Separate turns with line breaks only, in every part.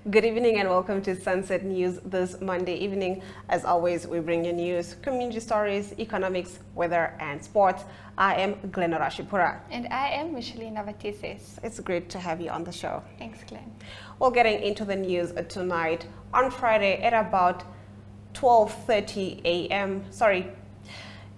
Good evening and welcome to Sunset News this Monday evening. As always, we bring you news, community stories, economics, weather and sports. I am Glenora Shipura.
And I am Micheline Navatises.
It's great to have you on the show.
Thanks, Glenn.
We're getting into the news tonight on Friday at about 12:30 a.m.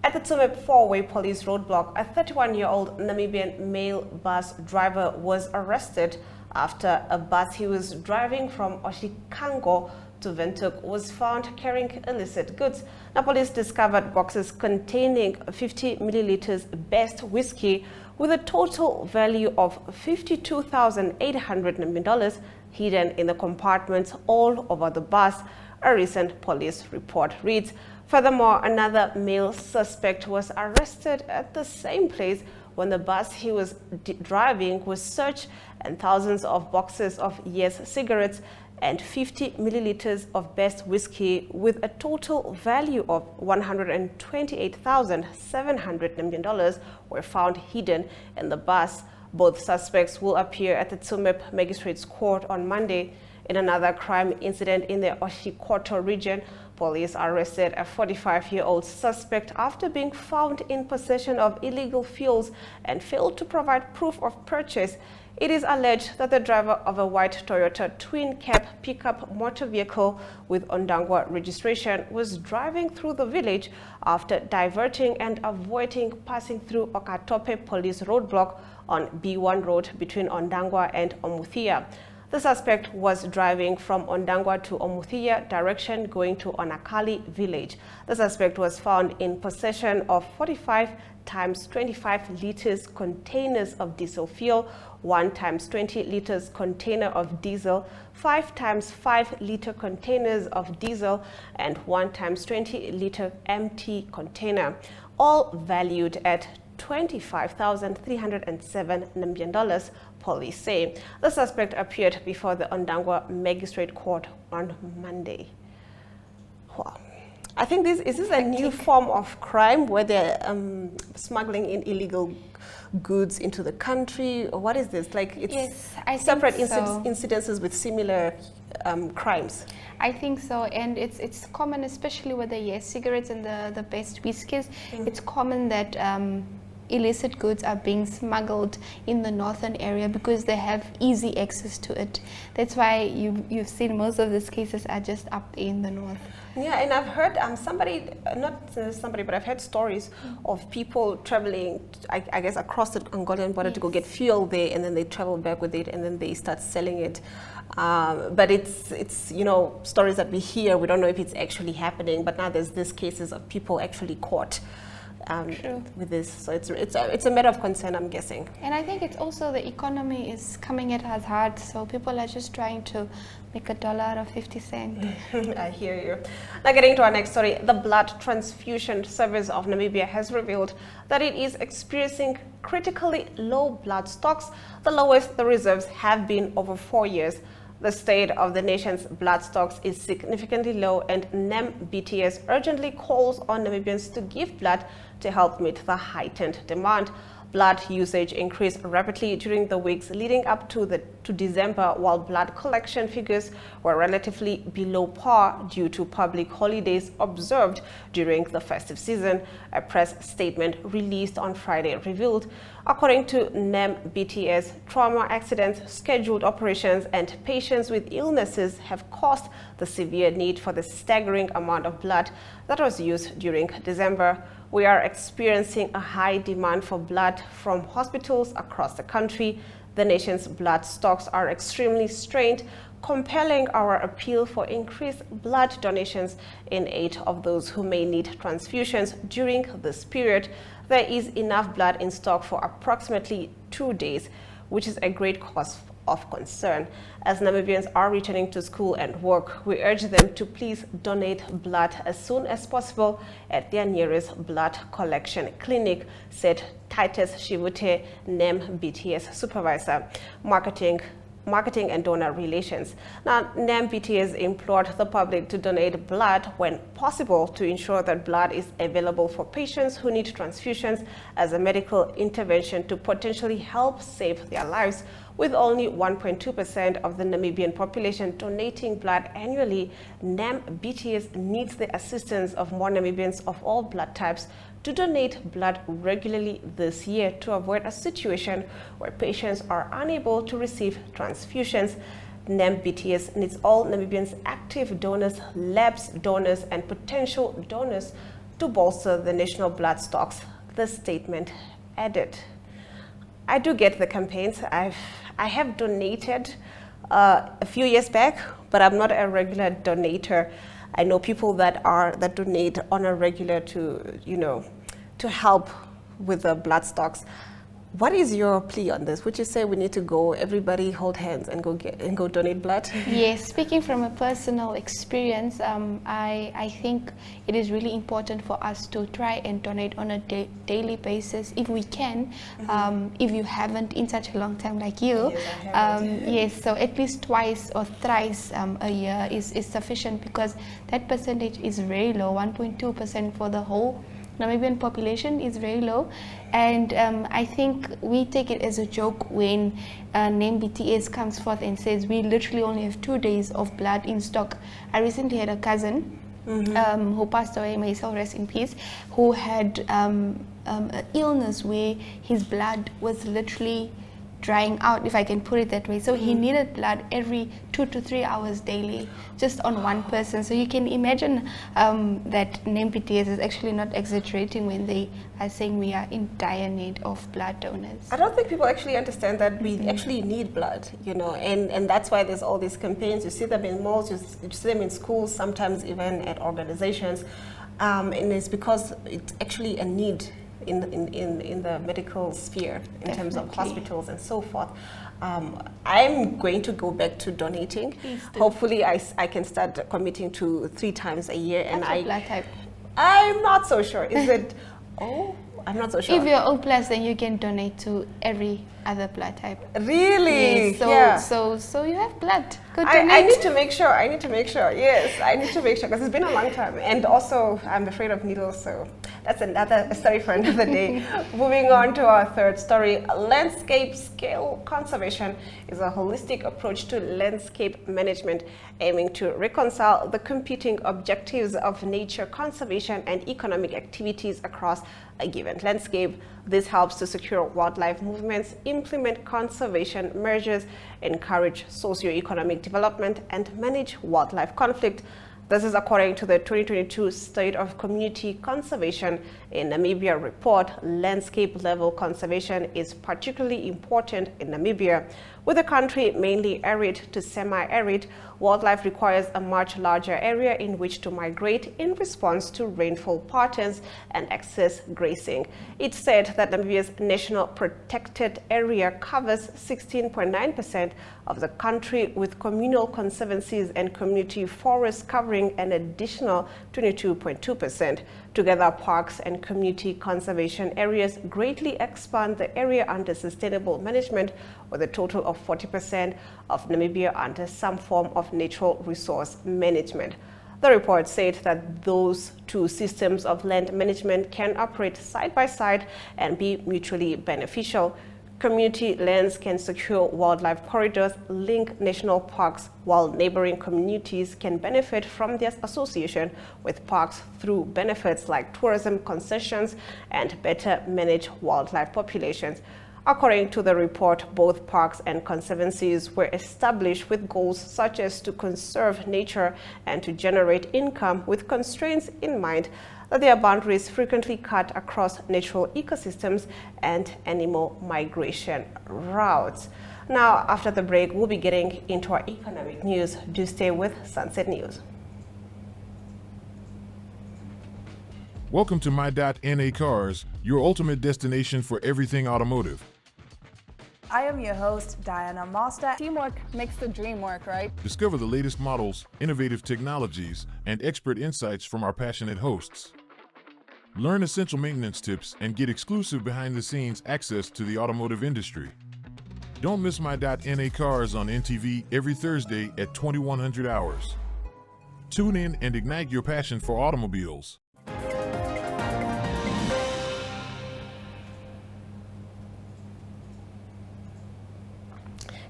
At the Tsumeb four-way police roadblock, a 31-year-old Namibian male bus driver was arrested after a bus he was driving from Oshikango to Windhoek was found carrying illicit goods. Now, police discovered boxes containing 50 milliliters best whiskey with a total value of $52,800 Namibian hidden in the compartments all over the bus, a recent police report reads. Furthermore, another male suspect was arrested at the same place when the bus he was driving was searched and thousands of boxes of Yes cigarettes and 50 milliliters of best whiskey with a total value of $128,700 Namibian were found hidden in the bus. Both suspects will appear at the Tsumeb Magistrates Court on Monday. In another crime incident in the Oshikoto region, police arrested a 45-year-old suspect after being found in possession of illegal fuels and failed to provide proof of purchase. It is alleged that the driver of a white Toyota twin-cab pickup motor vehicle with Ondangwa registration was driving through the village after diverting and avoiding passing through Okatope police roadblock on B1 road between Ondangwa and Omuthia. The suspect was driving from Ondangwa to Omuthia direction going to Onakali village. The suspect was found in possession of 45 times 25 liters containers of diesel fuel, 1 times 20 liters container of diesel, 5 times 5 liter containers of diesel, and 1 times 20 liter empty container, all valued at $25,307 Namibian, police say. The suspect appeared before the Ondangwa Magistrate Court on Monday. Wow. I think this is a new form of crime where they're smuggling in illegal goods into the country. What is this? Like, it's
yes, I
separate
think so.
incidences with similar crimes.
I think so, and it's common, especially with the Yes cigarettes and the best whiskies. It's common that illicit goods are being smuggled in the northern area because they have easy access to it. That's why you've seen most of these cases are just up in the north.
Yeah, and I've heard but I've heard stories of people traveling, I guess, across the Angolan border to go get fuel there, and then they travel back with it, and then they start selling it. But it's stories that we hear. We don't know if it's actually happening, but now there's these cases of people actually caught with this, so it's a matter of concern, I'm guessing.
And I think it's also the economy is coming at us hard, so people are just trying to make $1 out of 50 cents.
I hear you. Now, getting to our next story, the Blood Transfusion Service of Namibia has revealed that it is experiencing critically low blood stocks, the lowest the reserves have been over 4 years. The state of the nation's blood stocks is significantly low, and NAM-BTS urgently calls on Namibians to give blood to help meet the heightened demand. Blood usage increased rapidly during the weeks leading up to December, while blood collection figures were relatively below par due to public holidays observed during the festive season, a press statement released on Friday revealed. According to NAM-BTS, trauma accidents, scheduled operations, and patients with illnesses have caused the severe need for the staggering amount of blood that was used during December. We are experiencing a high demand for blood from hospitals across the country. The nation's blood stocks are extremely strained, compelling our appeal for increased blood donations in aid of those who may need transfusions during this period. There is enough blood in stock for approximately 2 days, which is a great cause of concern. As Namibians are returning to school and work, we urge them to please donate blood as soon as possible at their nearest blood collection clinic, said Titus Shivute, NAM-BTS Supervisor, Marketing and Donor Relations. Now, NAM-BTS implored the public to donate blood when possible to ensure that blood is available for patients who need transfusions as a medical intervention to potentially help save their lives. With only 1.2% of the Namibian population donating blood annually, NAM-BTS needs the assistance of more Namibians of all blood types to donate blood regularly this year to avoid a situation where patients are unable to receive transfusions. NAM-BTS needs all Namibians, active donors, labs, donors, and potential donors to bolster the national blood stocks, the statement added. I do get the campaigns. I have donated a few years back, but I'm not a regular donator. I know people that donate on a regular to help with the blood stocks. What is your plea on this? Would you say we need to go, everybody hold hands and go donate blood?
Yes, speaking from a personal experience, I think it is really important for us to try and donate on a daily basis if we can. If you haven't in such a long time like you, yes, so at least twice or thrice a year is sufficient, because that percentage is very low. 1.2% for the whole Namibian population is very low, and I think we take it as a joke when NAM-BTS comes forth and says we literally only have 2 days of blood in stock. I recently had a cousin who passed away, may his soul rest in peace, who had an illness where his blood was literally drying out, if I can put it that way. So he needed blood every 2 to 3 hours daily, just on one person. So you can imagine that NAM-BTS is actually not exaggerating when they are saying we are in dire need of blood donors.
I don't think people actually understand that we actually need blood, and that's why there's all these campaigns. You see them in malls, you see them in schools, sometimes even at organizations, and it's because it's actually a need in the medical sphere, in terms of hospitals and so forth. I'm going to go back to donating. Hopefully I can start committing to 3 times a year.
What's your blood type?
I'm not so sure. Is it I'm not so sure.
If you're O+, then you can donate to every other blood type.
Really?
Yes, so you have blood.
I need to make sure. Yes, I need to make sure, because it's been a long time, and also I'm afraid of needles, so that's another story for another day. Moving on to our third story. Landscape scale conservation is a holistic approach to landscape management, aiming to reconcile the competing objectives of nature conservation and economic activities across a given landscape. This helps to secure wildlife movements, implement conservation measures, encourage socio-economic development, and manage wildlife conflict. This is according to the 2022 State of Community Conservation in Namibia report. Landscape level conservation is particularly important in Namibia. With the country mainly arid to semi-arid, wildlife requires a much larger area in which to migrate in response to rainfall patterns and excess grazing. It said that Namibia's national protected area covers 16.9% of the country, with communal conservancies and community forests covering an additional 22.2%. Together, parks and community conservation areas greatly expand the area under sustainable management, with a total of 40% of Namibia under some form of natural resource management. The report said that those two systems of land management can operate side by side and be mutually beneficial. Community lands can secure wildlife corridors, link national parks, while neighboring communities can benefit from their association with parks through benefits like tourism concessions and better managed wildlife populations. According to the report, both parks and conservancies were established with goals such as to conserve nature and to generate income, with constraints in mind that their boundaries frequently cut across natural ecosystems and animal migration routes. Now, after the break, we'll be getting into our economic news. Do stay with Sunset News.
Welcome to My.NA Cars, your ultimate destination for everything automotive.
I am your host, Diana Master. Teamwork makes the dream work, right?
Discover the latest models, innovative technologies, and expert insights from our passionate hosts. Learn essential maintenance tips and get exclusive behind-the-scenes access to the automotive industry. Don't miss My.NA Cars on NTV every Thursday at 2100 hours. Tune in and ignite your passion for automobiles.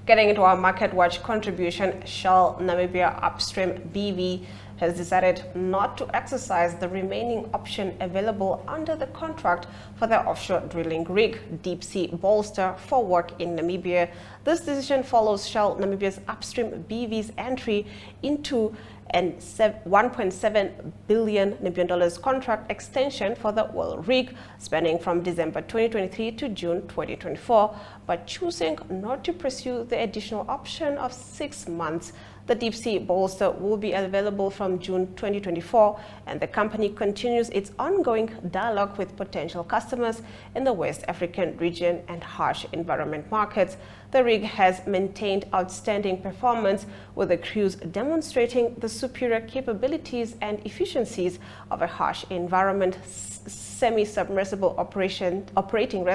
Getting into our Market Watch contribution, Shell Namibia Upstream BV has decided not to exercise the remaining option available under the contract for the offshore drilling rig Deep Sea Bolster for work in Namibia. This decision follows Shell Namibia's Upstream BV's entry into a $1.7 billion Namibian contract extension for the oil rig spanning from December 2023 to June 2024, but choosing not to pursue the additional option of 6 months. The Deep Sea Bolster will be available from June 2024, and the company continues its ongoing dialogue with potential customers in the West African region and harsh environment markets. The rig has maintained outstanding performance, with the crews demonstrating the superior capabilities and efficiencies of a harsh environment semi-submersible operating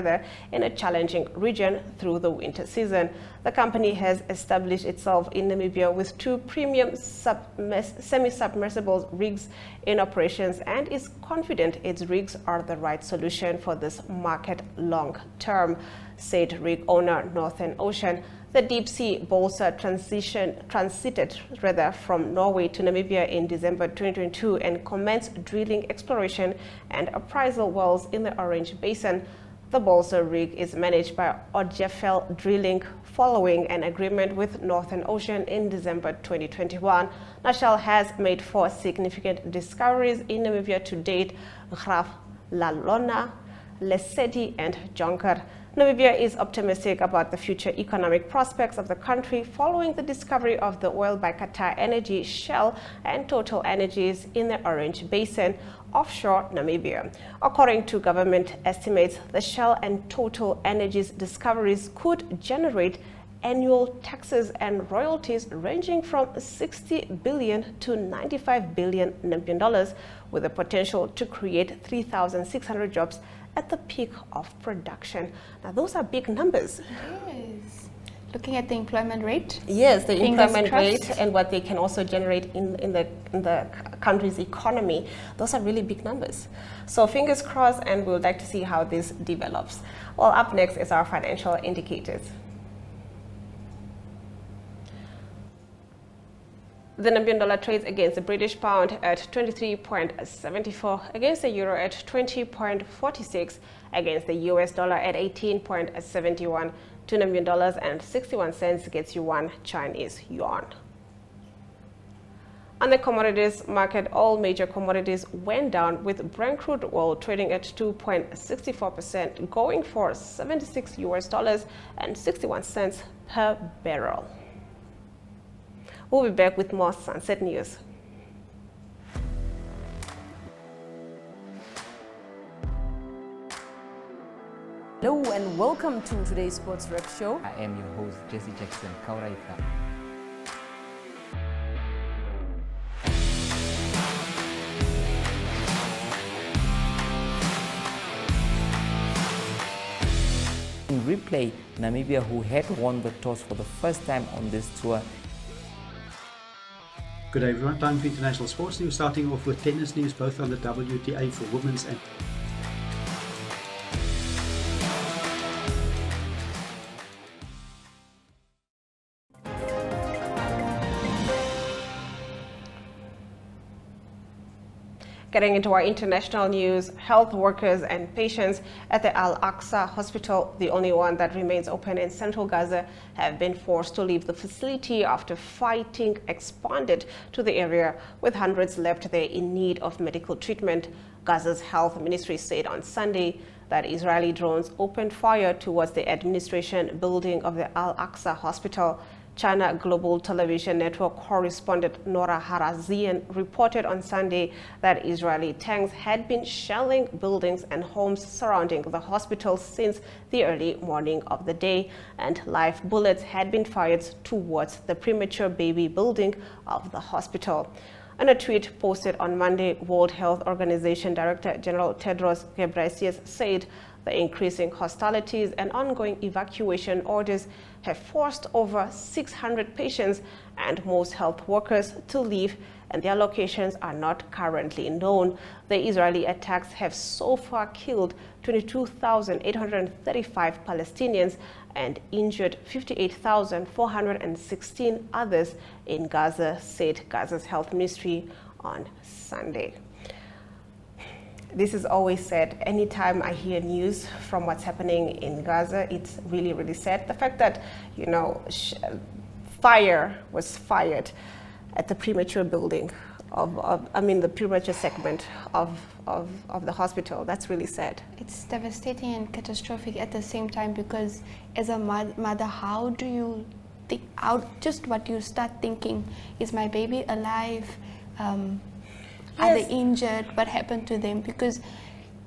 in a challenging region through the winter season. The company has established itself in Namibia with 2 premium semi-submersible rigs in operations and is confident its rigs are the right solution for this market long term, said rig owner Northern Ocean. The Deep Sea Bolster transited from Norway to Namibia in December 2022 and commenced drilling exploration and appraisal wells in the Orange Basin. The Bolster rig is managed by Odjefel Drilling following an agreement with Northern Ocean in December 2021. Shell has made 4 significant discoveries in Namibia to date: Graf, Lalona, Lesedi and Jonker. Namibia is optimistic about the future economic prospects of the country following the discovery of the oil by Qatar Energy, Shell and Total Energies in the Orange Basin, offshore Namibia. According to government estimates, the Shell and Total Energies discoveries could generate annual taxes and royalties ranging from 60 billion to 95 billion Namibian dollars, with the potential to create 3,600 jobs at the peak of production. Now, those are big numbers.
Yes. Looking at the employment rate.
Yes, the
Fingers
employment
crossed.
rate and what they can also generate in the country's economy. Those are really big numbers. So fingers crossed, and we would like to see how this develops. Well, up next is our financial indicators. The Namibian dollar trades against the British pound at 23.74, against the euro at 20.46, against the US dollar at 18.71. 2 Namibian dollars and 61 cents gets you 1 Chinese yuan. On the commodities market, all major commodities went down, with Brent crude oil trading at 2.64%, going for $76 and 61 cents per barrel. We'll be back with more Sunset News.
Hello and welcome to today's Sports Rep Show.
I am your host, Jesse Jackson Kauraika. In replay, Namibia, who had won the toss for the first time on this tour.
Good day everyone, time for international sports news, starting off with tennis news, both on the WTA for women's and
Getting into our international news, health workers and patients at the Al-Aqsa Hospital, the only one that remains open in central Gaza, have been forced to leave the facility after fighting expanded to the area, with hundreds left there in need of medical treatment. Gaza's health ministry said on Sunday that Israeli drones opened fire towards the administration building of the Al-Aqsa Hospital. China Global Television Network correspondent Nora Harazian reported on Sunday that Israeli tanks had been shelling buildings and homes surrounding the hospital since the early morning of the day, and live bullets had been fired towards the premature baby building of the hospital. In a tweet posted on Monday, World Health Organization Director General Tedros Ghebreyesus said The increasing hostilities and ongoing evacuation orders have forced over 600 patients and most health workers to leave, and their locations are not currently known. The Israeli attacks have so far killed 22,835 Palestinians and injured 58,416 others in Gaza, said Gaza's health ministry on Sunday. This is always said anytime I hear news from what's happening in Gaza. It's really, really sad. The fact that, you know, fire was fired at the premature building the premature segment of the hospital. That's really sad.
It's devastating and catastrophic at the same time, because as a mother, how do you think out just what you start thinking? Is my baby alive? Are they injured? What happened to them? Because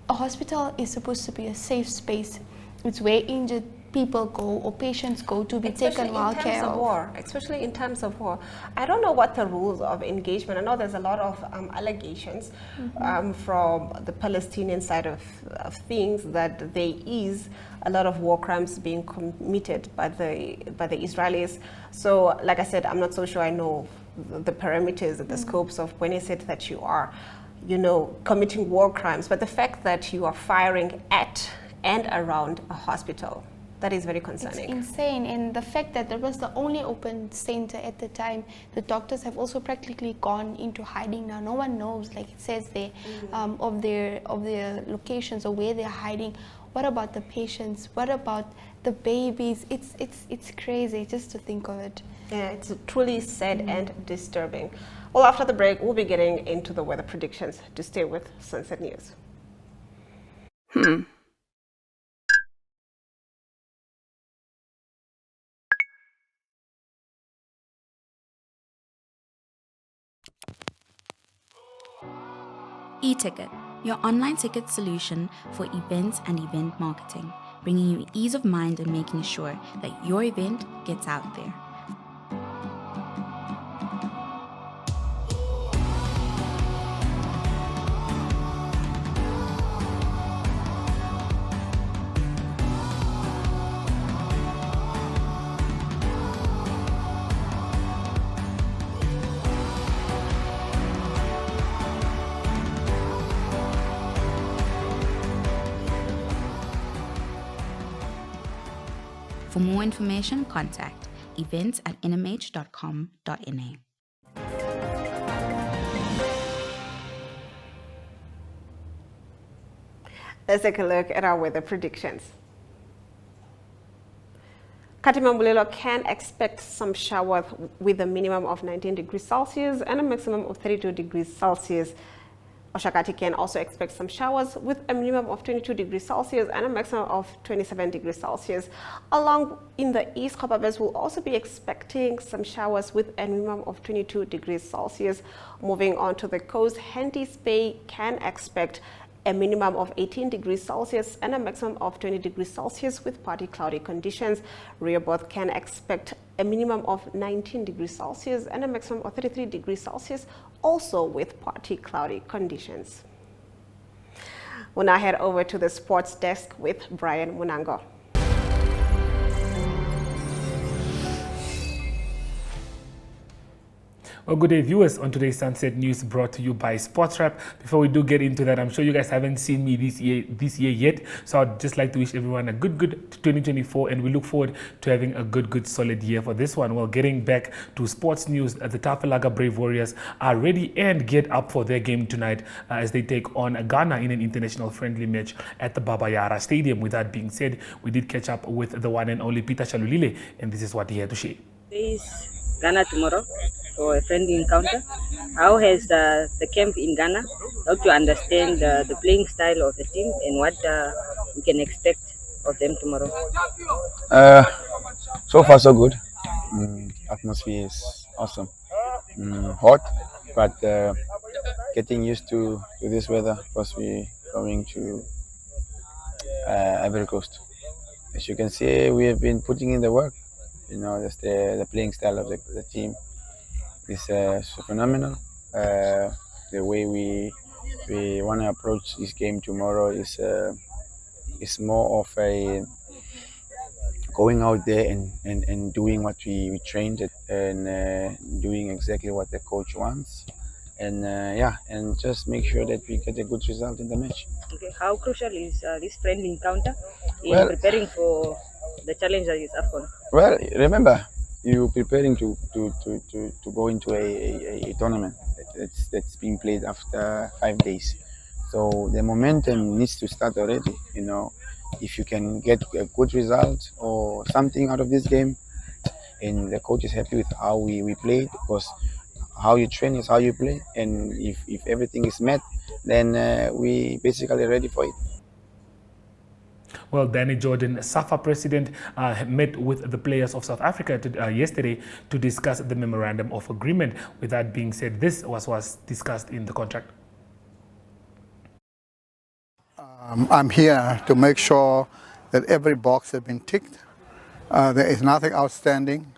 a hospital is supposed to be a safe space. It's where injured people go or patients go to be taken well care of.
Especially in times of war. I don't know what the rules of engagement. I know there's a lot of allegations from the Palestinian side of things that there is a lot of war crimes being committed by the Israelis. So, like I said, I'm not so sure I know the parameters and the scopes of when is it that you are, you know, committing war crimes. But the fact that you are firing at and around a hospital, that is very concerning.
It's insane. And the fact that there was the only open center at the time, the doctors have also practically gone into hiding now. No one knows, like it says there, of their locations or where they're hiding. What about the patients? What about the babies? It's crazy just to think of it.
Yeah, it's truly sad and disturbing. Well, after the break, we'll be getting into the weather predictions. To stay with Sunset News.
eTicket, your online ticket solution for events and event marketing, bringing you ease of mind and making sure that your event gets out there. For more information, contact events@nmh.com.na.
Let's take a look at our weather predictions. Katimambulelo can expect some showers with a minimum of 19 degrees Celsius and a maximum of 32 degrees Celsius. Oshakati can also expect some showers with a minimum of 22 degrees Celsius and a maximum of 27 degrees Celsius. Along in the east, Copperbelt will also be expecting some showers with a minimum of 22 degrees Celsius. Moving on to the coast, Henties Bay can expect a minimum of 18 degrees Celsius and a maximum of 20 degrees Celsius with partly cloudy conditions. Rehoboth can expect a minimum of 19 degrees Celsius and a maximum of 33 degrees Celsius, also with partly cloudy conditions. We'll now head over to the sports desk with Brian Munango.
Well, good day, viewers. On today's Sunset News, brought to you by Sportswrap. Before we do get into that, I'm sure you guys haven't seen me this year yet, so I'd just like to wish everyone a good 2024, and we look forward to having a good solid year for this one. Well, getting back to sports news, the Tafellaga Brave Warriors are ready and get up for their game tonight as they take on Ghana in an international friendly match at the Baba Yara Stadium. With that being said, we did catch up with the one and only Peter Shalulile, and this is what he had to share.
There is Ghana tomorrow for a friendly encounter. How has the camp in Ghana helped you understand the playing style of the team and what we can expect of them tomorrow?
So far so good. Atmosphere is awesome. Hot, but getting used to this weather because we're going to Ivory Coast. As you can see, we have been putting in the work. You know, that's the playing style of the team is so phenomenal. The way we want to approach this game tomorrow is It's more of a going out there and doing what we trained at, and doing exactly what the coach wants, and and just make sure that we get a good result in the match.
Okay, how crucial is this friendly encounter in preparing for the challenge that is AFCON?
Well, remember, you're preparing to go into a tournament that's being played after 5 days. So the momentum needs to start already. If you can get a good result or something out of this game, and the coach is happy with how we played, because how you train is how you play, and if everything is met, then we basically ready for it.
Well, Danny Jordan, SAFA president, met with the players of South Africa yesterday to discuss the memorandum of agreement. With that being said, this was discussed in the contract.
I'm here to make sure that every box has been ticked, there is nothing outstanding,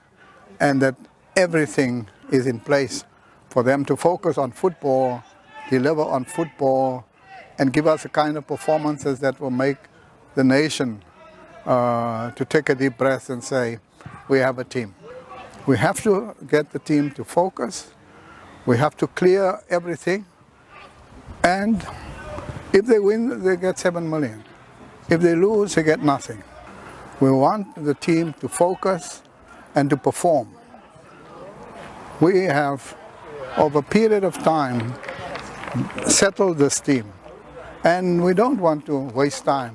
and that everything is in place for them to focus on football, deliver on football, and give us the kind of performances that will make the nation to take a deep breath and say, we have a team. We have to get the team to focus, we have to clear everything, and if they win, they get 7 million. If they lose, they get nothing. We want the team to focus and to perform. We have, over a period of time, settled this team, and we don't want to waste time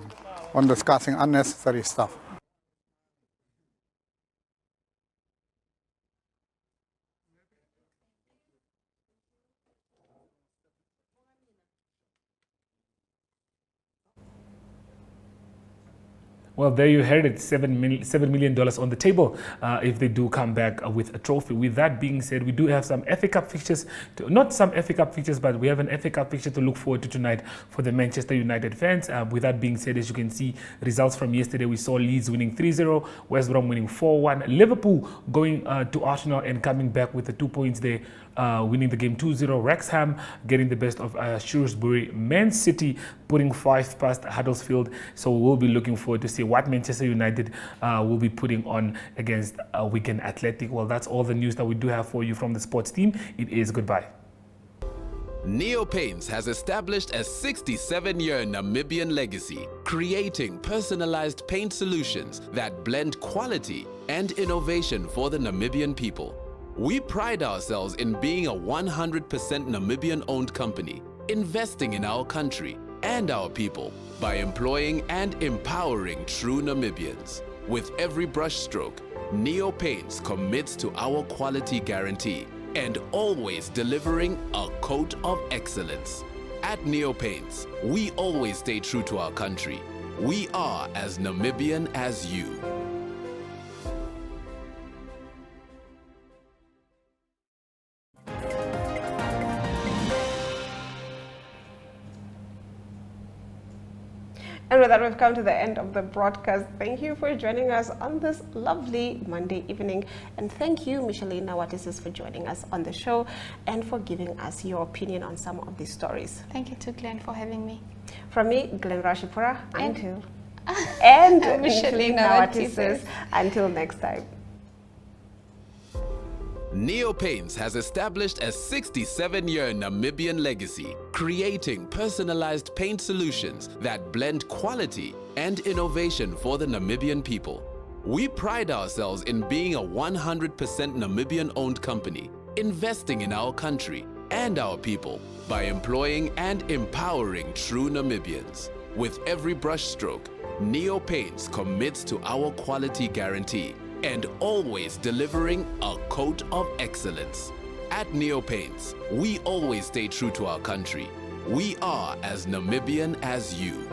on discussing unnecessary stuff.
Well, there you heard it, $7 million on the table if they do come back with a trophy. With that being said, we do have some FA Cup fixtures, not some FA Cup fixtures, but we have an FA Cup fixture to look forward to tonight for the Manchester United fans. With that being said, as you can see, results from yesterday, we saw Leeds winning 3-0, West Brom winning 4-1, Liverpool going to Arsenal and coming back with the 2 points there, winning the game 2-0, Wrexham getting the best of Shrewsbury, Man City putting 5 past Huddersfield. So we'll be looking forward to see what Manchester United will be putting on against Wigan Athletic. Well, that's all the news that we do have for you from the sports team. It is goodbye.
Neo Paints has established a 67-year Namibian legacy, creating personalized paint solutions that blend quality and innovation for the Namibian people. We pride ourselves in being a 100% Namibian-owned company, investing in our country and our people by employing and empowering true Namibians. With every brushstroke, Neo Paints commits to our quality guarantee and always delivering a coat of excellence. At Neo Paints, we always stay true to our country. We are as Namibian as you.
And with that, we've come to the end of the broadcast. Thank you for joining us on this lovely Monday evening. And thank you, Micheline Nawatisis, for joining us on the show and for giving us your opinion on some of these stories.
Thank you to Glenn for having me.
From me, Glenn Rashipura, and
Micheline Nawatisis.
Until next time.
Neo Paints has established a 67-year Namibian legacy, creating personalized paint solutions that blend quality and innovation for the Namibian people. We pride ourselves in being a 100% Namibian-owned company, investing in our country and our people by employing and empowering true Namibians. With every brushstroke, Neo Paints commits to our quality guarantee and always delivering a coat of excellence. At Neo Paints, we always stay true to our country. We are as Namibian as you.